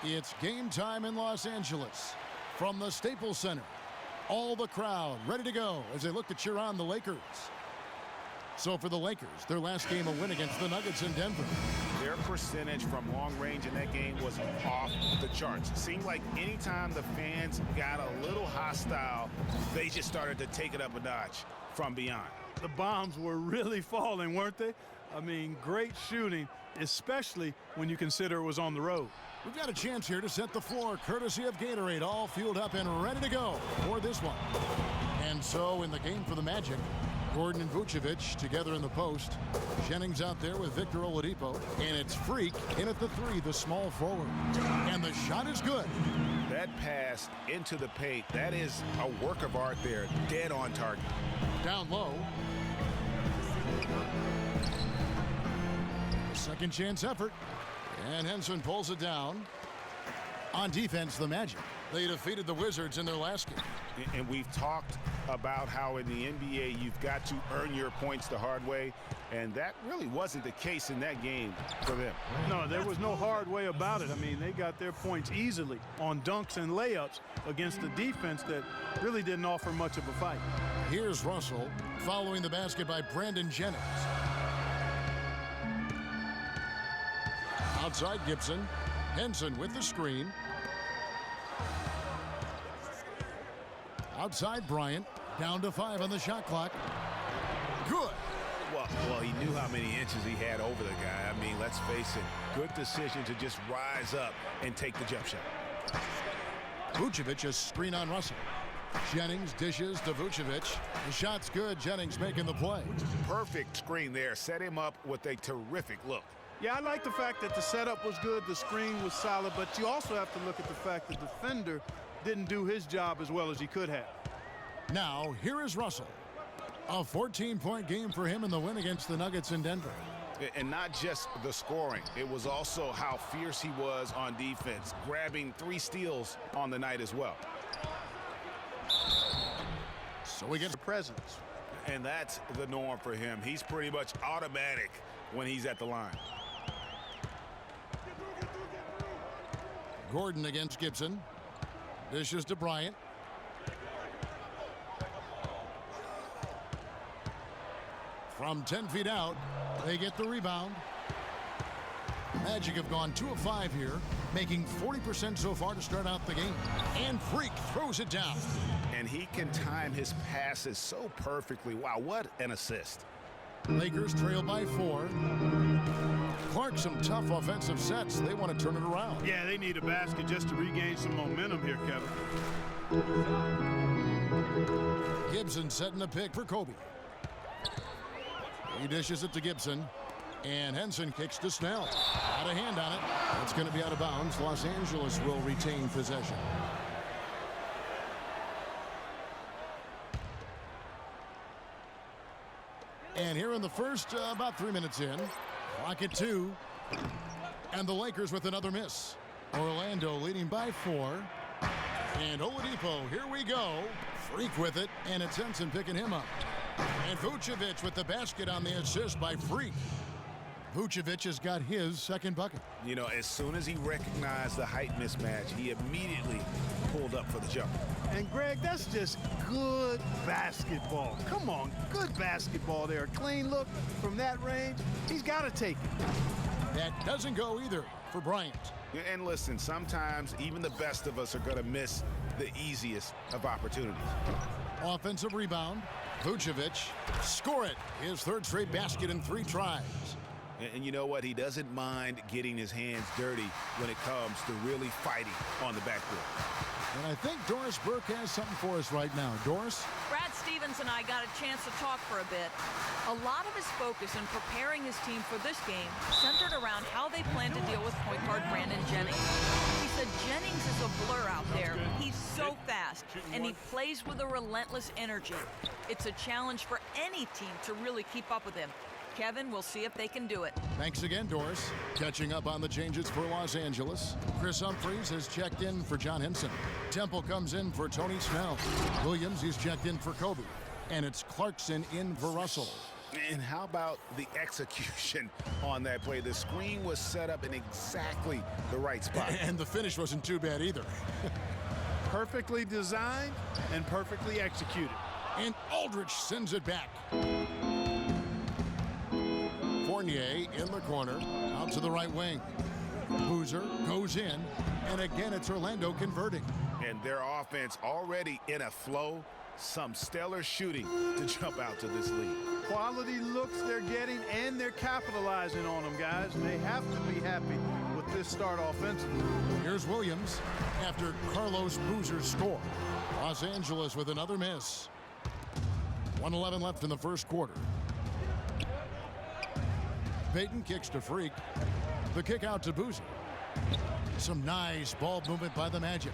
It's game time in Los Angeles from the Staples Center. All the crowd ready to go as they look to cheer on the Lakers. So for the Lakers, their last game a win against the Nuggets in Denver. Their percentage from long range in that game was off the charts. It seemed like anytime the fans got a little hostile, they just started to take it up a notch from beyond. The bombs were really falling, weren't they? I mean, great shooting, especially when you consider it was on the road. We've got a chance here to set the floor, courtesy of Gatorade, all fueled up and ready to go for this one. And so in the game for the Magic, Gordon and Vucevic together in the post. Jennings out there with Victor Oladipo. And it's Freak in at the three, the small forward. And the shot is good. That pass into the paint, that is a work of art there, dead on target. Down low. Second chance effort. And Henson pulls it down. On defense, the Magic. They defeated the Wizards in their last game. And we've talked about how in the NBA you've got to earn your points the hard way, and that really wasn't the case in that game for them. No, there was no hard way about it. I mean, they got their points easily on dunks and layups against a defense that really didn't offer much of a fight. Here's Russell following the basket by Brandon Jennings. Outside Gibson. Henson with the screen. Outside Bryant. Down to 5 on the shot clock. Good. Well, he knew how many inches he had over the guy. I mean, let's face it, good decision to just rise up and take the jump shot. Vucevic a screen on Russell. Jennings dishes to Vucevic. The shot's good. Jennings making the play. Perfect screen there. Set him up with a terrific look. Yeah, I like the fact that the setup was good, the screen was solid, but you also have to look at the fact the defender didn't do his job as well as he could have. Now, here is Russell. A 14-point game for him in the win against the Nuggets in Denver. And not just the scoring. It was also how fierce he was on defense, grabbing 3 steals on the night as well. So he gets the presence. And that's the norm for him. He's pretty much automatic when he's at the line. Gordon against Gibson. Dishes to Bryant. From 10 feet out, they get the rebound. Magic have gone 2 of 5 here, making 40% so far to start out the game. And Freak throws it down. And he can time his passes so perfectly. Wow, what an assist. Lakers trail by 4. Clark, some tough offensive sets. They want to turn it around. Yeah, they need a basket just to regain some momentum here, Kevin. Gibson setting the pick for Kobe. He dishes it to Gibson. And Henson kicks to Snell. Out of hand on it. It's going to be out of bounds. Los Angeles will retain possession. And here in the first, about 3 minutes in, clock at 2. And the Lakers with another miss. Orlando leading by 4. And Oladipo, here we go. Freak with it, and it's Henson picking him up. And Vucevic with the basket on the assist by Freak. Vucevic has got his second bucket. You know, as soon as he recognized the height mismatch, he immediately pulled up for the jumper. And, Greg, that's just good basketball. Come on, good basketball there. A clean look from that range. He's got to take it. That doesn't go either for Bryant. And listen, sometimes even the best of us are going to miss the easiest of opportunities. Offensive rebound. Vucevic, score it. His third straight basket in 3 tries. And you know what? He doesn't mind getting his hands dirty when it comes to really fighting on the backboard. And I think Doris Burke has something for us right now. Doris? Brad Stevens and I got a chance to talk for a bit. A lot of his focus in preparing his team for this game centered around how they plan to deal with point guard Brandon Jennings. He said Jennings is a blur out there. He's so fast, and he plays with a relentless energy. It's a challenge for any team to really keep up with him. Kevin, we'll see if they can do it. Thanks again, Doris. Catching up on the changes for Los Angeles. Chris Humphries has checked in for John Henson. Temple comes in for Tony Snell. Williams, he's checked in for Kobe. And it's Clarkson in for Russell. And how about the execution on that play? The screen was set up in exactly the right spot. And the finish wasn't too bad either. Perfectly designed and perfectly executed. And Aldrich sends it back. Fournier in the corner, out to the right wing. Boozer goes in, and again it's Orlando converting. And their offense already in a flow. Some stellar shooting to jump out to this lead. Quality looks they're getting, and they're capitalizing on them, guys. They have to be happy with this start offensively. Here's Williams after Carlos Boozer's score. Los Angeles with another miss. 1:11 left in the first quarter. Payton kicks to Freak. The kick out to Boozer. Some nice ball movement by the Magic.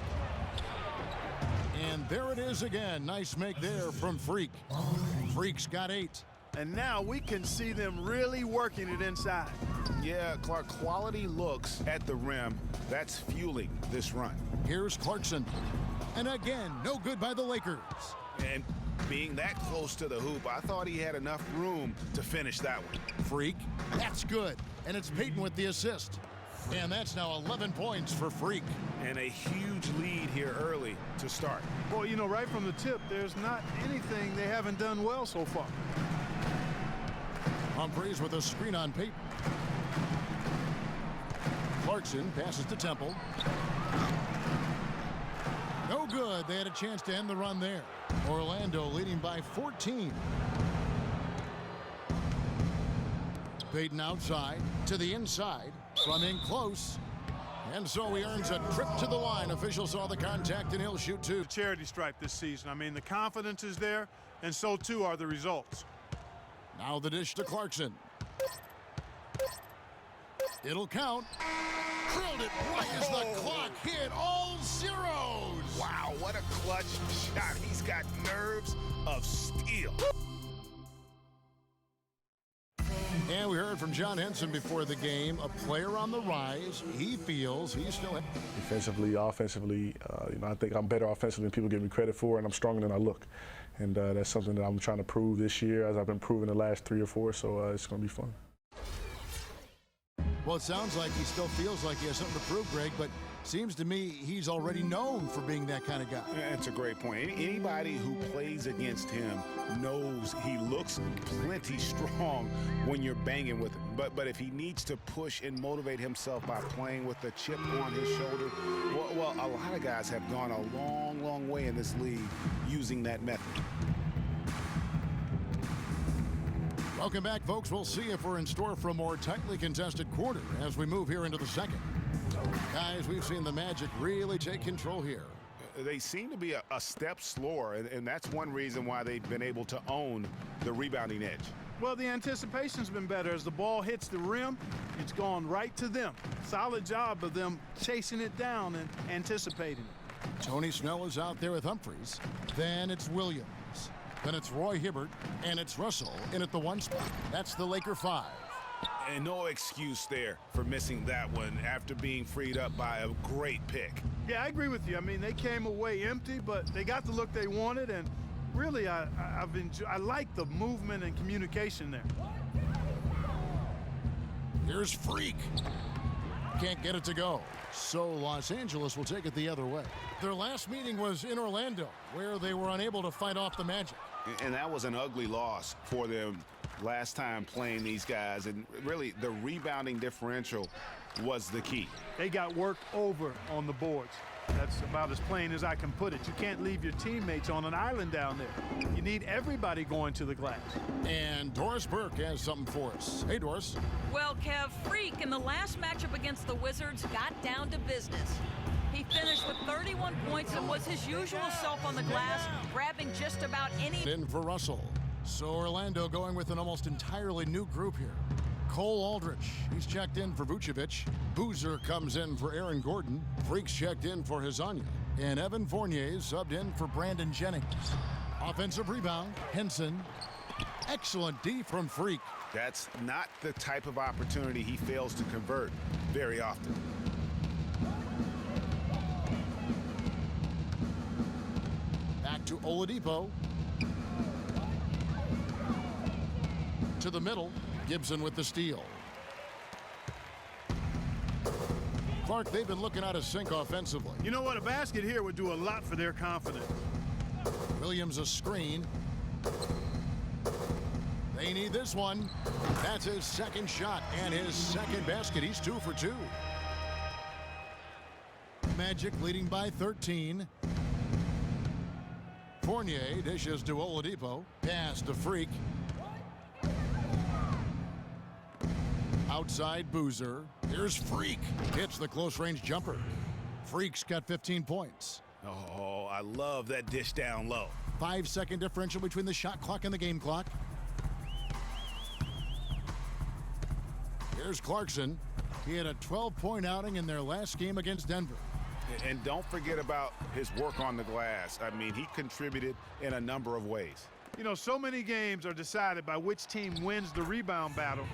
And there it is again. Nice make there from Freak. Freak's got 8. And now we can see them really working it inside. Yeah, Clark, quality looks at the rim. That's fueling this run. Here's Clarkson. And again, no good by the Lakers. And being that close to the hoop, I thought he had enough room to finish that one. Freak, that's good. And it's Payton with the assist. And that's now 11 points for Freak. And a huge lead here early to start. Well, you know, right from the tip, there's not anything they haven't done well so far. Humphries with a screen on Payton. Clarkson passes to Temple. No good. They had a chance to end the run there. Orlando leading by 14. Payton outside to the inside. From in close. And so he earns a trip to the line. Official saw the contact and he'll shoot 2. Charity stripe this season. I mean, the confidence is there, and so too are the results. Now the dish to Clarkson. It'll count. Drilled it right as the clock hit all zeros. Wow, what a clutch shot. He's got nerves of steel. And we heard from John Henson before the game, a player on the rise. He feels he's still in. Defensively, offensively, I think I'm better offensively than people give me credit for, and I'm stronger than I look. And that's something that I'm trying to prove this year, as I've been proving the last 3 or 4, so it's going to be fun. Well, it sounds like he still feels like he has something to prove, Greg, but seems to me he's already known for being that kind of guy. That's a great point. Anybody who plays against him knows he looks plenty strong when you're banging with him. But if he needs to push and motivate himself by playing with a chip on his shoulder, well, a lot of guys have gone a long, long way in this league using that method. Welcome back, folks. We'll see if we're in store for a more tightly contested quarter as we move here into the second. Guys, we've seen the Magic really take control here. They seem to be a step slower, and that's one reason why they've been able to own the rebounding edge. Well, the anticipation's been better. As the ball hits the rim, it's gone right to them. Solid job of them chasing it down and anticipating it. Tony Snell is out there with Humphries. Then it's Williams. Then it's Roy Hibbert, and it's Russell in at the 1 spot. That's the Laker 5. And no excuse there for missing that one after being freed up by a great pick. Yeah, I agree with you. I mean, they came away empty, but they got the look they wanted, and really, I like the movement and communication there. Here's Freak. Can't get it to go. So Los Angeles will take it the other way. Their last meeting was in Orlando, where they were unable to fight off the Magic. And that was an ugly loss for them last time playing these guys. And really, the rebounding differential was the key. They got worked over on the boards. That's about as plain as I can put it. You can't leave your teammates on an island down there. You need everybody going to the glass. And Doris Burke has something for us. Hey, Doris. Well, Kev, Freak in the last matchup against the Wizards got down to business. He finished with 31 points and was his usual self on the glass, grabbing just about any. In for Russell. So Orlando going with an almost entirely new group here. Cole Aldrich, he's checked in for Vucevic. Boozer comes in for Aaron Gordon. Freak's checked in for Hezonja. And Evan Fournier subbed in for Brandon Jennings. Offensive rebound, Henson. Excellent D from Freak. That's not the type of opportunity he fails to convert very often. Back to Oladipo. to the middle. Gibson with the steal. Clark, they've been looking out of sync offensively. You know what? A basket here would do a lot for their confidence. Williams a screen. They need this one. That's his second shot and his second basket. He's 2 for 2. Magic leading by 13. Fournier dishes to Oladipo. Pass to Freak. Outside Boozer. Here's Freak. Hits the close-range jumper. Freak's got 15 points. Oh, I love that dish down low. 5-second differential between the shot clock and the game clock. Here's Clarkson. He had a 12-point outing in their last game against Denver. And don't forget about his work on the glass. I mean, he contributed in a number of ways. You know, so many games are decided by which team wins the rebound battle,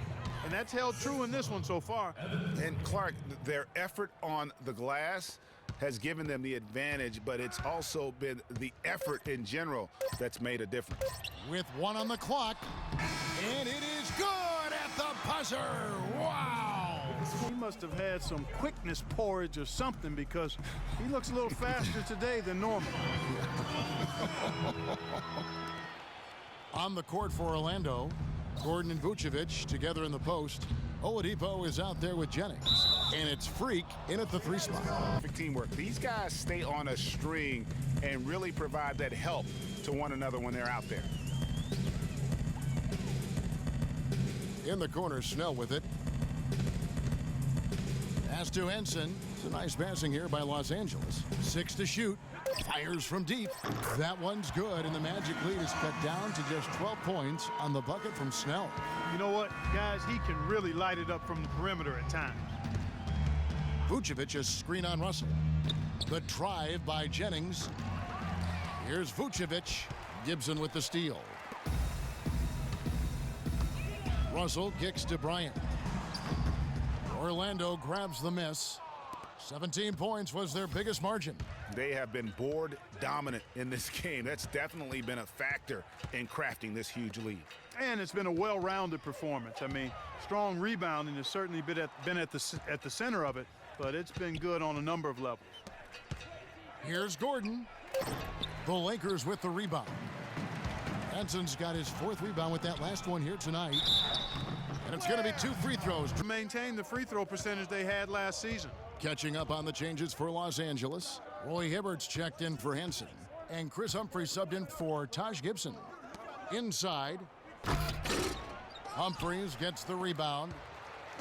and that's held true in this one so far. And Clark, their effort on the glass has given them the advantage, but it's also been the effort in general that's made a difference. With 1 on the clock, and it is good at the buzzer. Wow! He must have had some quickness porridge or something, because he looks a little faster today than normal. On the court for Orlando, Gordon and Vucevic together in the post. Oladipo is out there with Jennings, and it's Freak in at the 3 spot. Perfect teamwork. These guys stay on a string and really provide that help to one another when they're out there. In the corner, Snell with it. Pass to Henson. It's a nice passing here by Los Angeles. 6 to shoot. Fires from deep. That one's good, and the Magic lead is cut down to just 12 points on the bucket from Snell. You know what, guys? He can really light it up from the perimeter at times. Vucevic a screen on Russell. The drive by Jennings. Here's Vucevic. Gibson with the steal. Russell kicks to Bryant. Orlando grabs the miss. 17 points was their biggest margin. They have been board dominant in this game. That's definitely been a factor in crafting this huge lead. And it's been a well-rounded performance. I mean, strong rebounding has certainly been at the center of it, but it's been good on a number of levels. Here's Gordon. The Lakers with the rebound. Henson's got his 4th rebound with that last one here tonight. And it's going to be 2 free throws. To maintain the free throw percentage they had last season. Catching up on the changes for Los Angeles. Roy Hibbert's checked in for Henson. And Chris Humphries subbed in for Taj Gibson. Inside. Humphries gets the rebound.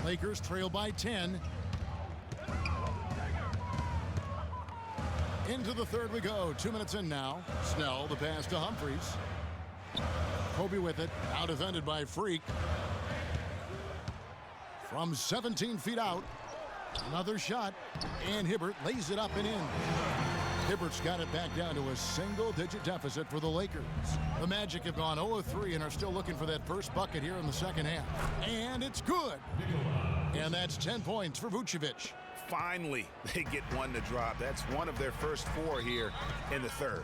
Lakers trail by 10. Into the 3rd we go. 2 minutes in now. Snell, the pass to Humphries. Kobe with it. Now defended by Freak. From 17 feet out. Another shot. And Hibbert lays it up and in. Hibbert's got it back down to a single-digit deficit for the Lakers. The Magic have gone 0-3 and are still looking for that first bucket here in the second half. And it's good. And that's 10 points for Vucevic. Finally, they get one to drop. That's one of their first 4 here in the 3rd.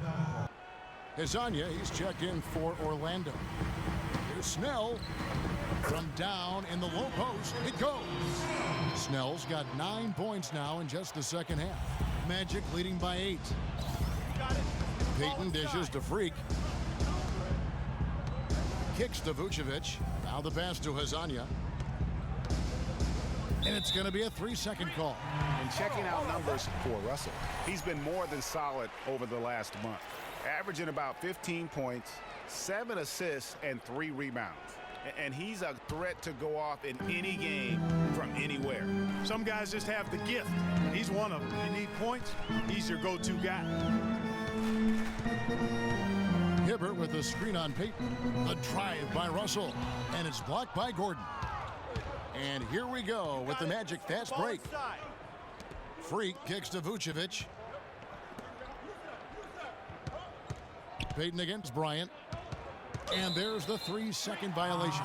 Hezonja, he's checked in for Orlando. Here's Snell. From down in the low post, it goes. Snell's got 9 points now in just the second half. Magic leading by 8. Payton dishes to Freak. Kicks to Vucevic. Now the pass to Hezonja. And it's going to be a 3-second call. And checking out numbers for Russell, he's been more than solid over the last month, averaging about 15 points, 7 assists, and 3 rebounds. And he's a threat to go off in any game from anywhere. Some guys just have the gift. He's one of them. You need points, he's your go-to guy. Hibbert with a screen on Payton. A drive by Russell. And it's blocked by Gordon. And here we go with the Magic fast break. Freak kicks to Vucevic. Payton against Bryant. And there's the 3-second violation.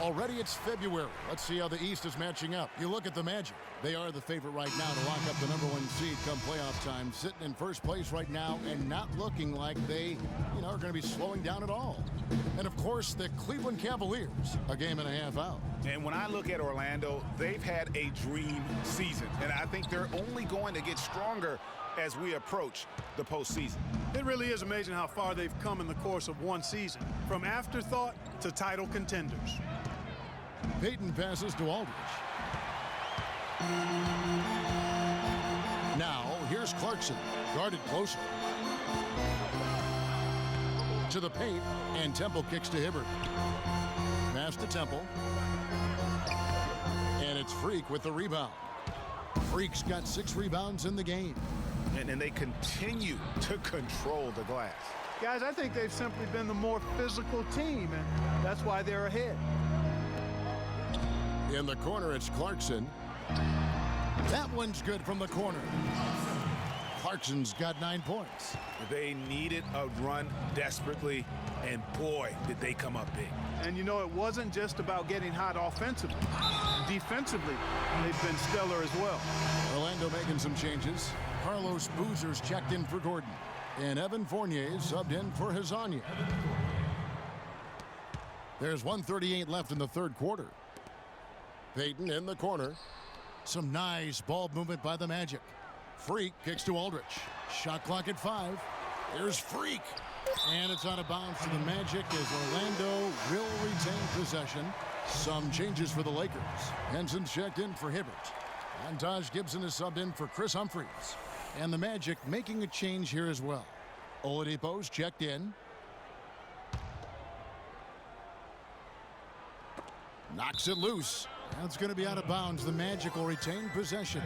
Already it's February. Let's see how the East is matching up. You look at the Magic. They are the favorite right now to lock up the #1 seed come playoff time. Sitting in first place right now and not looking like they, are going to be slowing down at all. And, of course, the Cleveland Cavaliers, a game and a half out. And when I look at Orlando, they've had a dream season. And I think they're only going to get stronger as we approach the postseason. It really is amazing how far they've come in the course of one season, from afterthought to title contenders. Payton passes to Aldridge. Now, here's Clarkson, guarded closer. To the paint, and Temple kicks to Hibbert. Pass to Temple. And it's Freak with the rebound. Freak's got 6 rebounds in the game. And they continue to control the glass. Guys, I think they've simply been the more physical team, and that's why they're ahead. In the corner, it's Clarkson. That one's good from the corner. Clarkson's got 9 points. They needed a run desperately, and boy, did they come up big. And it wasn't just about getting hot offensively. Defensively, they've been stellar as well. Orlando making some changes. Carlos Boozer's checked in for Gordon. And Evan Fournier subbed in for Hezonja. There's 1:38 left in the third quarter. Payton in the corner. Some nice ball movement by the Magic. Freak kicks to Aldridge. Shot clock at 5. There's Freak. And it's out of bounds to the Magic as Orlando will retain possession. Some changes for the Lakers. Henson's checked in for Hibbert. And Taj Gibson is subbed in for Chris Humphries. And the Magic making a change here as well. Oladipo's checked in. Knocks it loose. That's going to be out of bounds. The Magic will retain possession.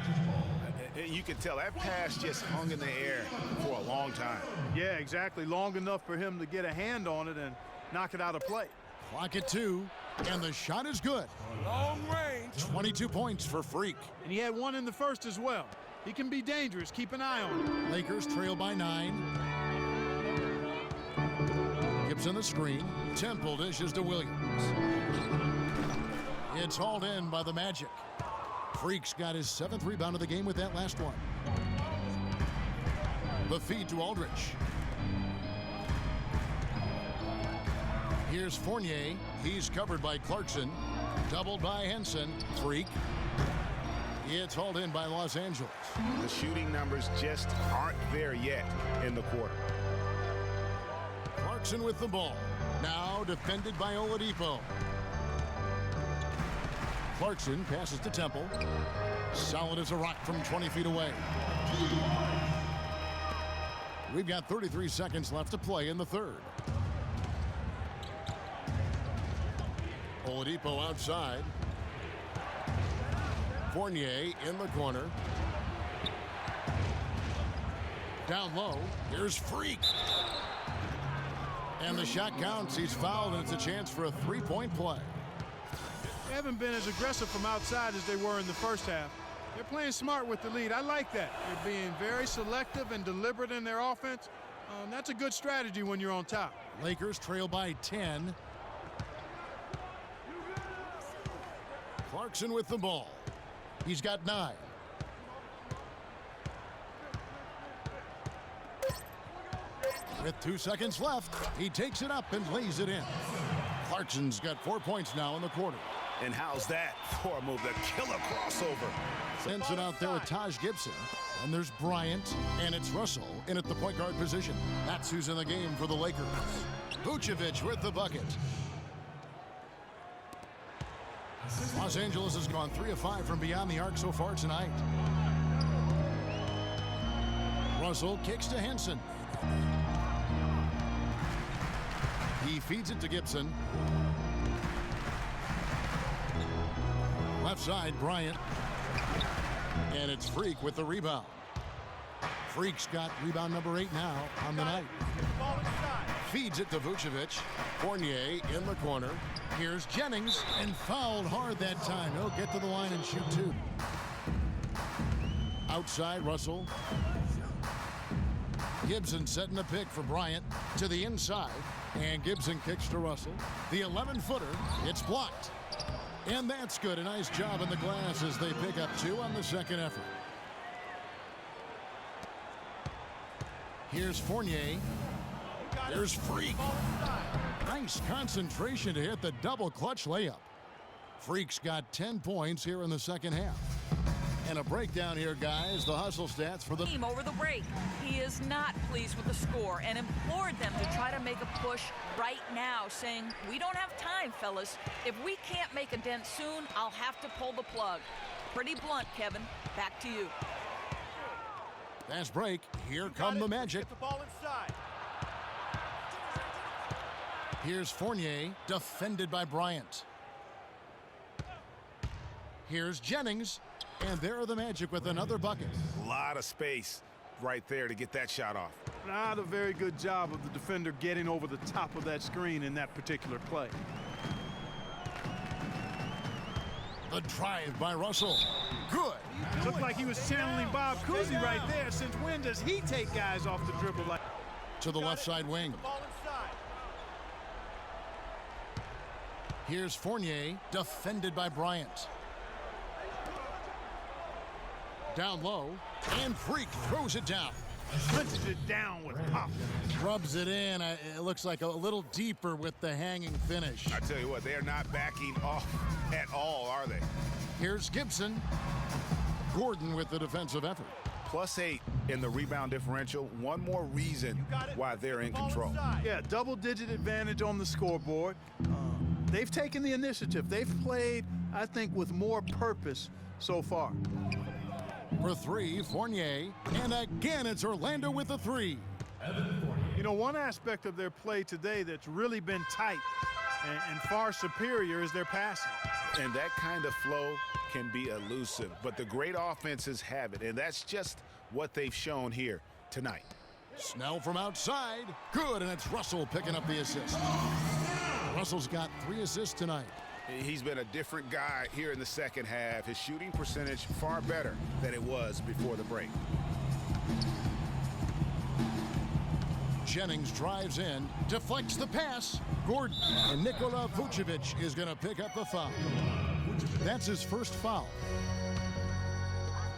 You can tell that pass just hung in the air for a long time. Yeah, exactly. Long enough for him to get a hand on it and knock it out of play. Clock at 2, and the shot is good. Long range. 22 points for Freak. And he had 1 in the first as well. He can be dangerous. Keep an eye on him. Lakers trail by 9. Gibson the screen. Temple dishes to Williams. It's hauled in by the Magic. Freak's got his 7th rebound of the game with that last one. The feed to Aldridge. Here's Fournier. He's covered by Clarkson. Doubled by Henson. Freak. It's hauled in by Los Angeles. The shooting numbers just aren't there yet in the quarter. Clarkson with the ball. Now defended by Oladipo. Clarkson passes to Temple. Solid as a rock from 20 feet away. We've got 33 seconds left to play in the third. Oladipo outside. Fournier in the corner. Down low. Here's Freak. And the shot counts. He's fouled, and it's a chance for a 3-point play. They haven't been as aggressive from outside as they were in the first half. They're playing smart with the lead. I like that. They're being very selective and deliberate in their offense. That's a good strategy when you're on top. Lakers trail by 10. Clarkson with the ball. He's got 9. With 2 seconds left, he takes it up and lays it in. Clarkson's got 4 points now in the quarter. And how's that for a move? The killer crossover. Sends it out there with Taj Gibson. And there's Bryant, and it's Russell in at the point guard position. That's who's in the game for the Lakers. Vucevic with the bucket. Los Angeles has gone 3 of 5 from beyond the arc so far tonight. Russell kicks to Henson. He feeds it to Gibson. Left side, Bryant. And it's Freak with the rebound. Freak's got rebound number 8 now on the night. Feeds it to Vucevic. Fournier in the corner. Here's Jennings, and fouled hard that time. He'll get to the line and shoot 2. Outside, Russell. Gibson setting a pick for Bryant to the inside. And Gibson kicks to Russell. The 11-footer, it's blocked. And that's good. A nice job in the glass as they pick up 2 on the second effort. Here's Fournier. There's Freak. Nice concentration to hit the double clutch layup. Freak's got 10 points here in the second half. And a breakdown here, guys. The hustle stats for the team over the break. He is not pleased with the score and implored them to try to make a push right now, saying, "We don't have time, fellas. If we can't make a dent soon, I'll have to pull the plug." Pretty blunt, Kevin. Back to you. fast break. Here come the Magic. Get the ball inside. Here's Fournier, defended by Bryant. Here's Jennings, and there are the Magic with another bucket. A lot of space right there to get that shot off. Not a very good job of the defender getting over the top of that screen in that particular play. The drive by Russell. Good. Looked like he was channeling Bob Cousy right there. Since when does he take guys off the dribble like To the left side wing. The ball inside. Here's Fournier, defended by Bryant. Down low, and Freak throws it down. punches it down with pop? Rubs it in. It looks like a little deeper with the hanging finish. I tell you what, they are not backing off at all, are they? Here's Gibson. Gordon with the defensive effort. +8 in the rebound differential. One more reason why they're in control. Yeah, double-digit advantage on the scoreboard. They've taken the initiative. They've played, I think, with more purpose so far. For three, Fournier. And again, it's Orlando with the three. You know, one aspect of their play today that's really been tight and far superior is their passing. And that kind of flow can be elusive, but the great offenses have it, and that's just what they've shown here tonight. Snell from outside. Good, and it's Russell picking up the assist. Russell's got 3 assists tonight. He's been a different guy here in the second half. His shooting percentage far better than it was before the break. Jennings drives in, deflects the pass. Gordon, and Nikola Vucevic is going to pick up the foul. That's his first foul.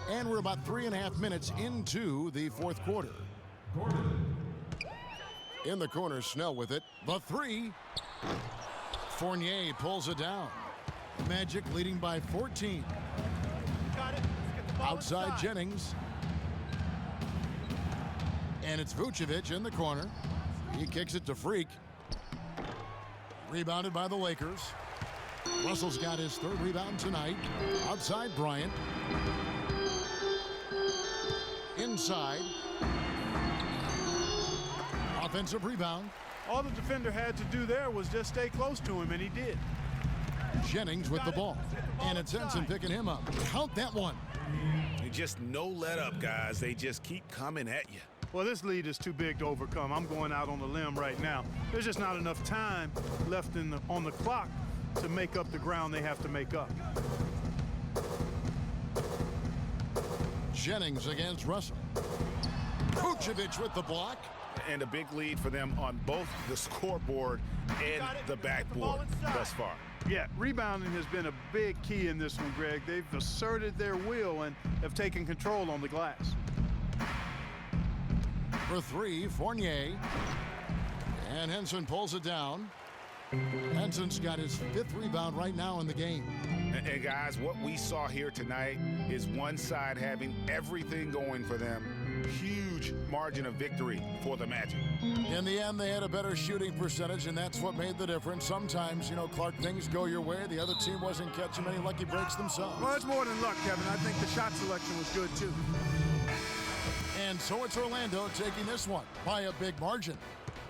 And we're about 3.5 minutes into the fourth quarter. In the corner, Snell with it. The three. Fournier pulls it down. Magic leading by 14. Got it. Let's get the ball Outside inside. Jennings. And it's Vucevic in the corner. He kicks it to Freak. Rebounded by the Lakers. Russell's got his 3rd rebound tonight. Outside Bryant. Inside. Offensive rebound. All the defender had to do there was just stay close to him, and he did. Jennings with the ball. And it's Ensign picking him up. Count that one. Just no let up, guys. They just keep coming at you. Well, this lead is too big to overcome. I'm going out on the limb right now. There's just not enough time left on the clock to make up the ground they have to make up. Jennings against Russell. Vucevic with the block. And a big lead for them on both the scoreboard and the backboard thus far. Yeah, rebounding has been a big key in this one, Greg. They've asserted their will and have taken control on the glass. For three, Fournier. And Henson pulls it down. Henson's got his 5th rebound right now in the game. And guys, what we saw here tonight is one side having everything going for them. Huge margin of victory for the Magic. In the end, they had a better shooting percentage, and that's what made the difference. Sometimes, you know, Clark, things go your way. The other team wasn't catching many lucky breaks themselves. Well, it's more than luck, Kevin. I think the shot selection was good, too. And so it's Orlando taking this one by a big margin.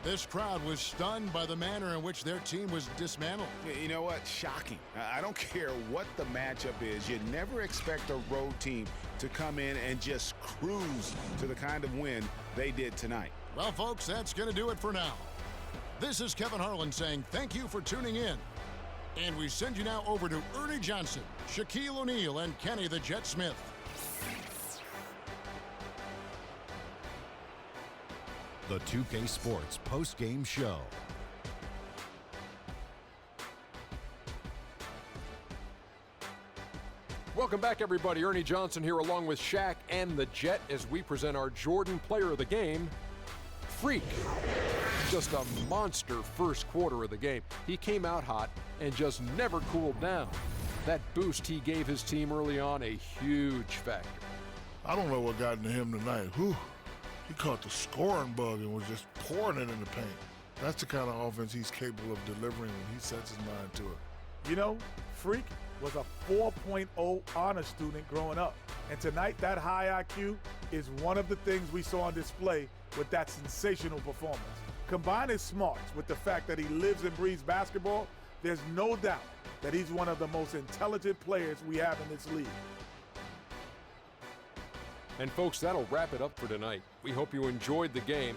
This crowd was stunned by the manner in which their team was dismantled. You know what? Shocking. I don't care what the matchup is. You never expect a road team to come in and just cruise to the kind of win they did tonight. Well, folks, that's going to do it for now. This is Kevin Harlan saying thank you for tuning in. And we send you now over to Ernie Johnson, Shaquille O'Neal, and Kenny the Jet Smith. The 2K Sports post-game show. Welcome back, everybody. Ernie Johnson here along with Shaq and the Jet as we present our Jordan Player of the Game, Freak. Just a monster first quarter of the game. He came out hot and just never cooled down. That boost he gave his team early on, a huge factor. I don't know what got into him tonight. Whew. He caught the scoring bug and was just pouring it in the paint. That's the kind of offense he's capable of delivering when he sets his mind to it. You know, Freak was a 4.0 honor student growing up. And tonight, that high IQ is one of the things we saw on display with that sensational performance. Combine his smarts with the fact that he lives and breathes basketball, there's no doubt that he's one of the most intelligent players we have in this league. And folks, that'll wrap it up for tonight. We hope you enjoyed the game.